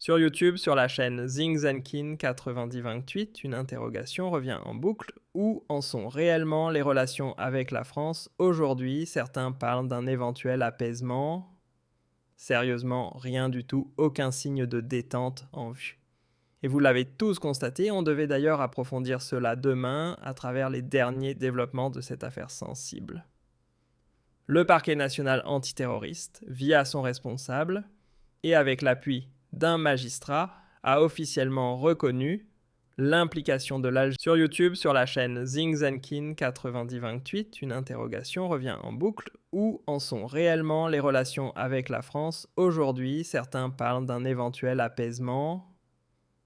Sur YouTube, sur la chaîne Zing Zenkin 9028, une interrogation revient en boucle. Où en sont réellement les relations avec la France aujourd'hui? Certains parlent d'un éventuel apaisement. Sérieusement, rien du tout, aucun signe de détente en vue. Et vous l'avez tous constaté, on devait d'ailleurs approfondir cela demain à travers les derniers développements de cette affaire sensible. Le parquet national antiterroriste, via son responsable, et avec l'appui d'un magistrat, a officiellement reconnu l'implication de l'Algérie. Sur YouTube, sur la chaîne Zing Zenkin 9028, une interrogation revient en boucle. Où en sont réellement les relations avec la France aujourd'hui? Certains parlent d'un éventuel apaisement.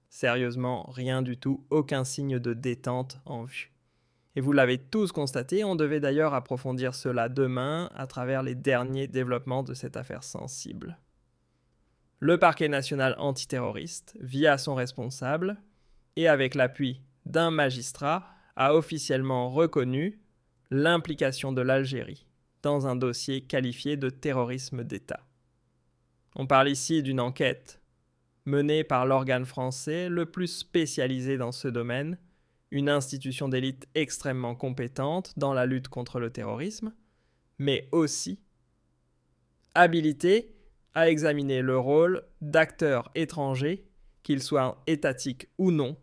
Sérieusement, rien du tout, aucun signe de détente en vue. Et vous l'avez tous constaté, on devait d'ailleurs approfondir cela demain à travers les derniers développements de cette affaire sensible. Le parquet national antiterroriste, via son responsable, et avec l'appui d'un magistrat, a officiellement reconnu l'implication de l'Algérie dans un dossier qualifié de terrorisme d'État. On parle ici d'une enquête menée par l'organe français le plus spécialisé dans ce domaine, une institution d'élite extrêmement compétente dans la lutte contre le terrorisme, mais aussi habilitée à examiner le rôle d'acteurs étrangers, qu'ils soient étatiques ou non,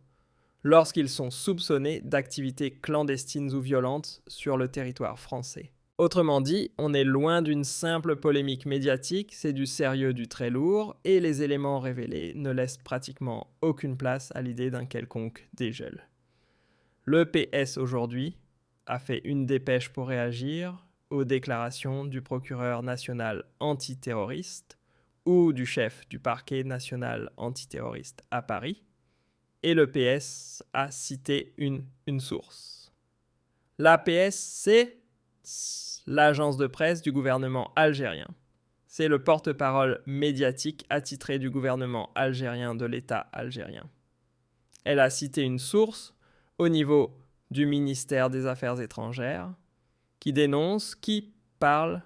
lorsqu'ils sont soupçonnés d'activités clandestines ou violentes sur le territoire français. Autrement dit, on est loin d'une simple polémique médiatique, c'est du sérieux du très lourd, et les éléments révélés ne laissent pratiquement aucune place à l'idée d'un quelconque dégel. Le PS aujourd'hui a fait une dépêche pour réagir aux déclarations du procureur national antiterroriste ou du chef du parquet national antiterroriste à Paris, et le PS a cité une source. L'APS, c'est l'agence de presse du gouvernement algérien. C'est le porte-parole médiatique attitré du gouvernement algérien de l'État algérien. Elle a cité une source au niveau du ministère des Affaires étrangères qui dénonce, qui parle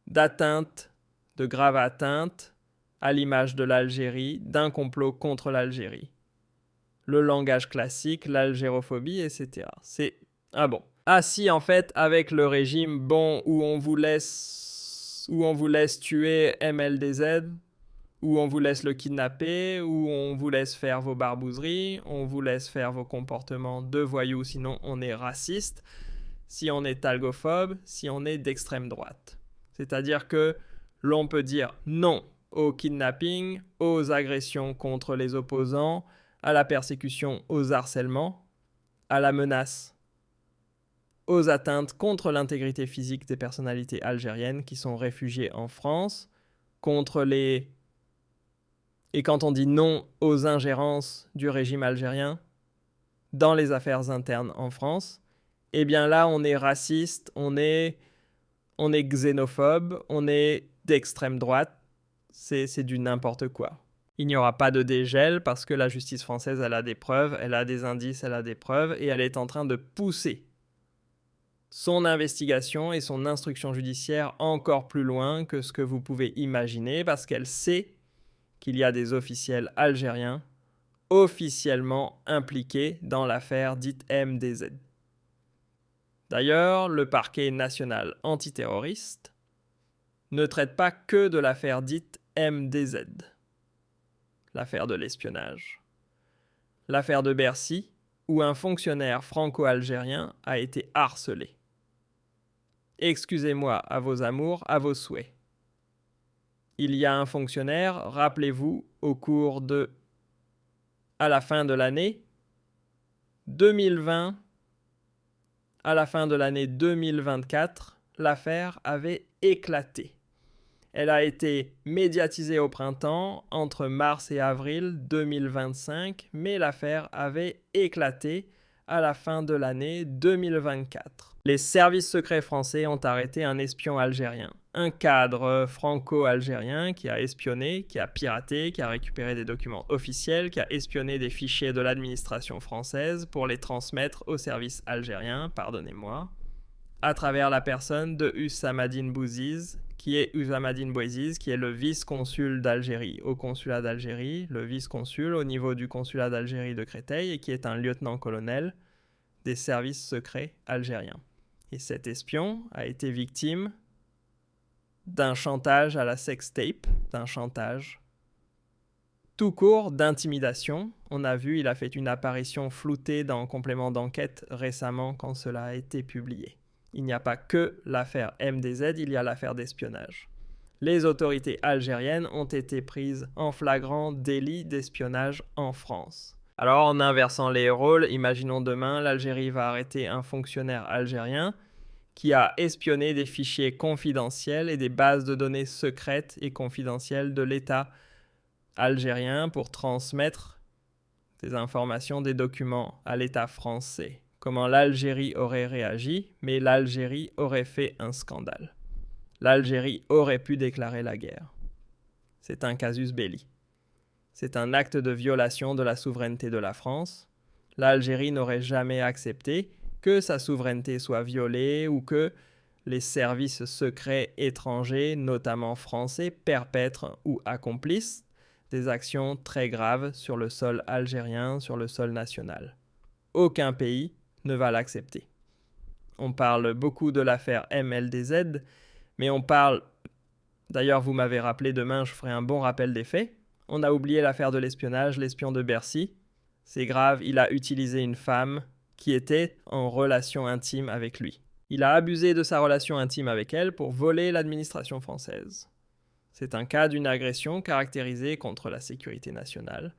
d'atteinte, de graves atteintes à l'image de l'Algérie, d'un complot contre l'Algérie. Le langage classique, l'algérophobie, etc. C'est... Ah bon. Ah si, en fait, avec le régime, bon, où on vous laisse tuer MLDZ, où on vous laisse le kidnapper, où on vous laisse faire vos barbouzeries, on vous laisse faire vos comportements de voyous, sinon on est raciste, si on est algophobe, si on est d'extrême droite. C'est-à-dire que l'on peut dire non au kidnapping, aux agressions contre les opposants, à la persécution, aux harcèlements, à la menace, aux atteintes contre l'intégrité physique des personnalités algériennes qui sont réfugiées en France, contre les... Et quand on dit non aux ingérences du régime algérien dans les affaires internes en France, eh bien là, on est raciste, on est xénophobe, on est d'extrême droite, c'est du n'importe quoi. Il n'y aura pas de dégel parce que la justice française, elle a des preuves, elle a des indices, elle a des preuves, et elle est en train de pousser son investigation et son instruction judiciaire encore plus loin que ce que vous pouvez imaginer, parce qu'elle sait qu'il y a des officiels algériens officiellement impliqués dans l'affaire dite MDZ. D'ailleurs, le parquet national antiterroriste ne traite pas que de l'affaire dite MDZ, l'affaire de l'espionnage. L'affaire de Bercy, où un fonctionnaire franco-algérien a été harcelé. Excusez-moi à vos amours, à vos souhaits. Il y a un fonctionnaire, rappelez-vous, à la fin de l'année 2020, à la fin de l'année 2024, l'affaire avait éclaté. Elle a été médiatisée au printemps, entre mars et avril 2025, mais l'affaire avait éclaté à la fin de l'année 2024. Les services secrets français ont arrêté un espion algérien, un cadre franco-algérien qui a espionné, qui a piraté, qui a récupéré des documents officiels, qui a espionné des fichiers de l'administration française pour les transmettre aux services algériens, pardonnez-moi. à travers la personne de Hussamadine Bouziz, qui est le vice-consul d'Algérie au consulat d'Algérie, le vice-consul au niveau du consulat d'Algérie de Créteil, et qui est un lieutenant-colonel des services secrets algériens. Et cet espion a été victime d'un chantage à la sextape, d'un chantage tout court, d'intimidation. On a vu, il a fait une apparition floutée dans Complément d'enquête récemment quand cela a été publié. Il n'y a pas que l'affaire MDZ, il y a l'affaire d'espionnage. Les autorités algériennes ont été prises en flagrant délit d'espionnage en France. Alors en inversant les rôles, imaginons demain, l'Algérie va arrêter un fonctionnaire algérien qui a espionné des fichiers confidentiels et des bases de données secrètes et confidentielles de l'État algérien pour transmettre des informations, des documents à l'État français. Comment l'Algérie aurait réagi, mais l'Algérie aurait fait un scandale. L'Algérie aurait pu déclarer la guerre. C'est un casus belli. C'est un acte de violation de la souveraineté de la France. L'Algérie n'aurait jamais accepté que sa souveraineté soit violée ou que les services secrets étrangers, notamment français, perpètrent ou accomplissent des actions très graves sur le sol algérien, sur le sol national. Aucun pays ne va l'accepter. On parle beaucoup de l'affaire MLDZ, mais on parle... D'ailleurs, vous m'avez rappelé, demain je ferai un bon rappel des faits. On a oublié l'affaire de l'espionnage, l'espion de Bercy. C'est grave, il a utilisé une femme qui était en relation intime avec lui. Il a abusé de sa relation intime avec elle pour voler l'administration française. C'est un cas d'une agression caractérisée contre la sécurité nationale,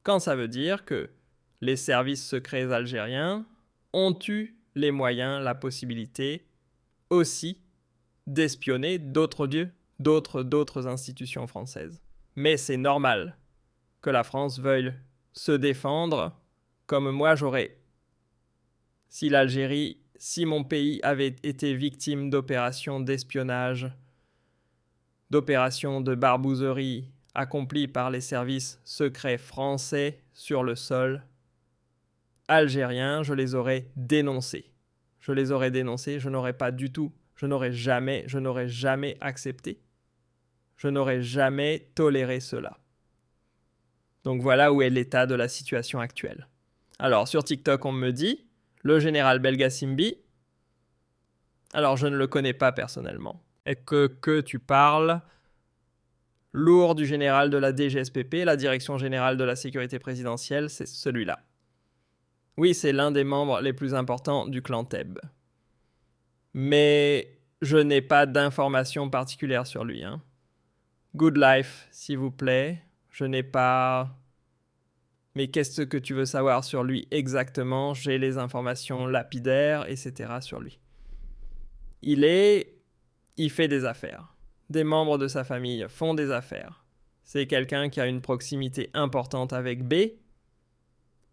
quand ça veut dire que les services secrets algériens ont eu les moyens, la possibilité aussi d'espionner d'autres institutions françaises. Mais c'est normal que la France veuille se défendre comme moi j'aurais. Si mon pays avait été victime d'opérations d'espionnage, d'opérations de barbouzerie accomplies par les services secrets français sur le sol algérien, je les aurais dénoncés. Je n'aurais jamais accepté. Je n'aurais jamais toléré cela. Donc voilà où est l'état de la situation actuelle. Alors sur TikTok, on me dit, le général Belgasimbi, alors je ne le connais pas personnellement. Et que tu parles lourd du général de la DGSPP, la Direction Générale de la Sécurité Présidentielle, c'est celui-là. Oui, c'est l'un des membres les plus importants du clan Teb. Mais je n'ai pas d'informations particulières sur lui. Good life, s'il vous plaît. Je n'ai pas... Mais qu'est-ce que tu veux savoir sur lui exactement? J'ai les informations lapidaires, etc. sur lui. Il fait des affaires. Des membres de sa famille font des affaires. C'est quelqu'un qui a une proximité importante avec B.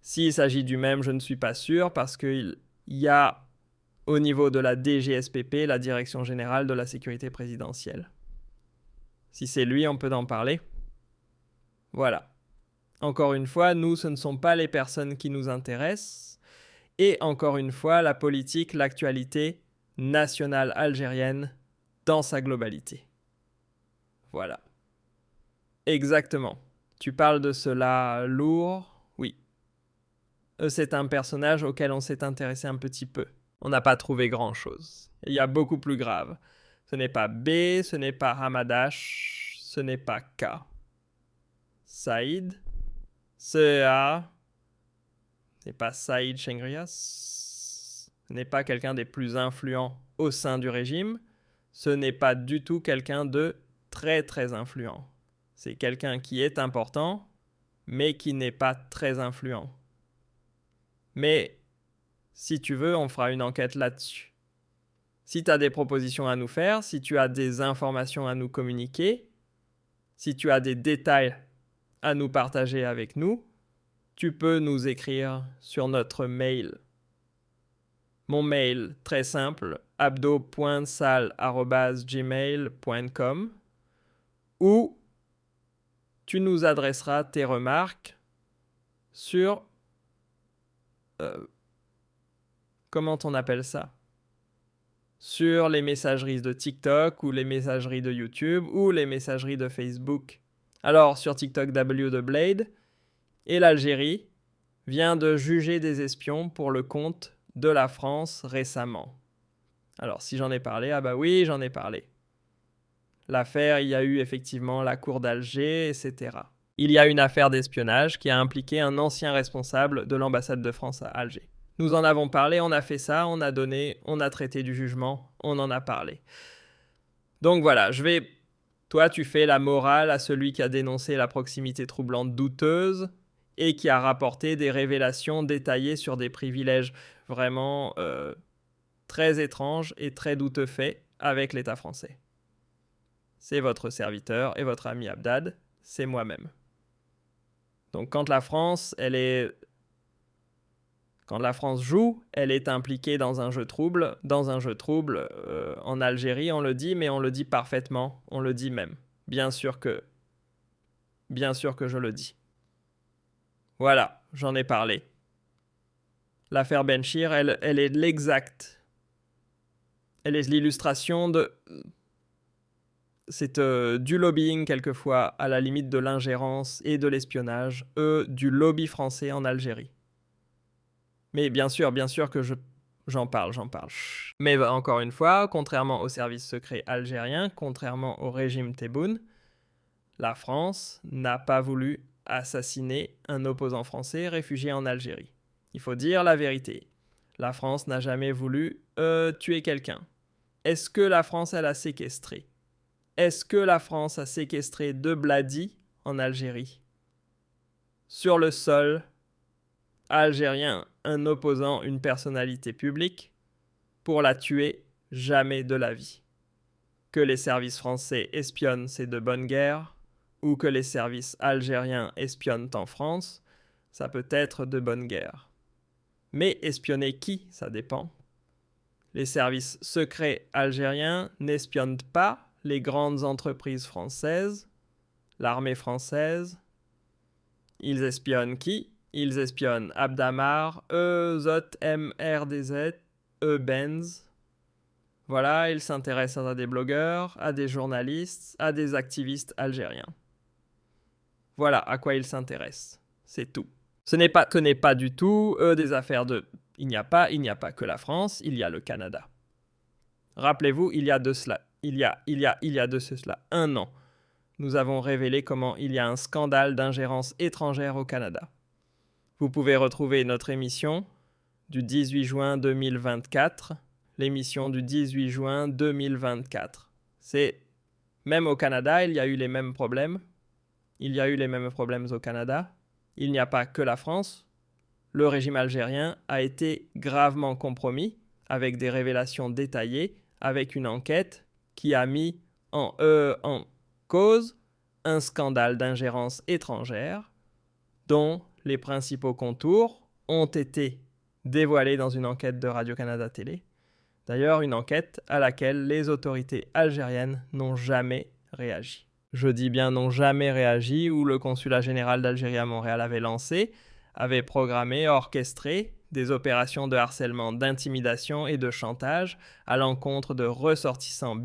S'il s'agit du même, je ne suis pas sûr, parce qu'il y a au niveau de la DGSPP, la Direction Générale de la Sécurité Présidentielle. Si c'est lui, on peut en parler. Voilà. Encore une fois, nous, ce ne sont pas les personnes qui nous intéressent. Et encore une fois, la politique, l'actualité nationale algérienne dans sa globalité. Voilà. Exactement. Tu parles de cela lourd? Oui. C'est un personnage auquel on s'est intéressé un petit peu. On n'a pas trouvé grand-chose. Il y a beaucoup plus grave. Ce n'est pas B, ce n'est pas Hamadash, ce n'est pas K. Saïd, CA, ce n'est pas Saïd Chengrias, ce n'est pas quelqu'un des plus influents au sein du régime, ce n'est pas du tout quelqu'un de très très influent. C'est quelqu'un qui est important, mais qui n'est pas très influent. Mais si tu veux, on fera une enquête là-dessus. Si tu as des propositions à nous faire, si tu as des informations à nous communiquer, si tu as des détails à nous partager avec nous, tu peux nous écrire sur notre mail. Mon mail, très simple, abdo.sal@gmail.com, ou tu nous adresseras tes remarques sur... comment on appelle ça? sur les messageries de TikTok ou les messageries de YouTube ou les messageries de Facebook. Alors, sur TikTok W de Blade, et l'Algérie vient de juger des espions pour le compte de la France récemment. Alors, si j'en ai parlé, ah bah oui, j'en ai parlé. L'affaire, il y a eu effectivement la cour d'Alger, etc. Il y a une affaire d'espionnage qui a impliqué un ancien responsable de l'ambassade de France à Alger. Nous en avons parlé, on a fait ça, on a traité du jugement, on en a parlé. Donc voilà, toi tu fais la morale à celui qui a dénoncé la proximité troublante douteuse et qui a rapporté des révélations détaillées sur des privilèges vraiment très étranges et très douteux faits avec l'État français. C'est votre serviteur et votre ami Abdad, c'est moi-même. Donc quand la France joue, elle est impliquée dans un jeu trouble. En Algérie, on le dit, mais on le dit parfaitement, on le dit même. Bien sûr que je le dis. Voilà, j'en ai parlé. L'affaire Benchir, elle est l'exact. Elle est l'illustration de... C'est du lobbying quelquefois, à la limite de l'ingérence et de l'espionnage, du lobby français en Algérie. Mais bien sûr que j'en parle. Mais encore une fois, contrairement au service secret algérien, contrairement au régime Tebboune, la France n'a pas voulu assassiner un opposant français réfugié en Algérie. Il faut dire la vérité. La France n'a jamais voulu tuer quelqu'un. Est-ce que la France, elle a séquestré ? Est-ce que la France a séquestré de Bladi en Algérie ? Sur le sol algérien, un opposant, une personnalité publique, pour la tuer, jamais de la vie. Que les services français espionnent, c'est de bonne guerre, ou que les services algériens espionnent en France, ça peut être de bonne guerre. Mais espionner qui, ça dépend. Les services secrets algériens n'espionnent pas les grandes entreprises françaises, l'armée française. Ils espionnent qui ? Ils espionnent Abdamar, Zot, MRDZ, Benz. Voilà, ils s'intéressent à des blogueurs, à des journalistes, à des activistes algériens. Voilà à quoi ils s'intéressent. C'est tout. Ce n'est pas du tout des affaires de... Il n'y a pas que la France, il y a le Canada. Rappelez-vous, il y a de cela un an, nous avons révélé comment il y a un scandale d'ingérence étrangère au Canada. Vous pouvez retrouver notre émission du 18 juin 2024, l'émission du 18 juin 2024. Même au Canada, il y a eu les mêmes problèmes. Il y a eu les mêmes problèmes au Canada. Il n'y a pas que la France. Le régime algérien a été gravement compromis avec des révélations détaillées, avec une enquête qui a mis en cause un scandale d'ingérence étrangère dont les principaux contours ont été dévoilés dans une enquête de Radio-Canada Télé. D'ailleurs, une enquête à laquelle les autorités algériennes n'ont jamais réagi. Je dis bien n'ont jamais réagi, où le consulat général d'Algérie à Montréal avait programmé, orchestré des opérations de harcèlement, d'intimidation et de chantage à l'encontre de ressortissants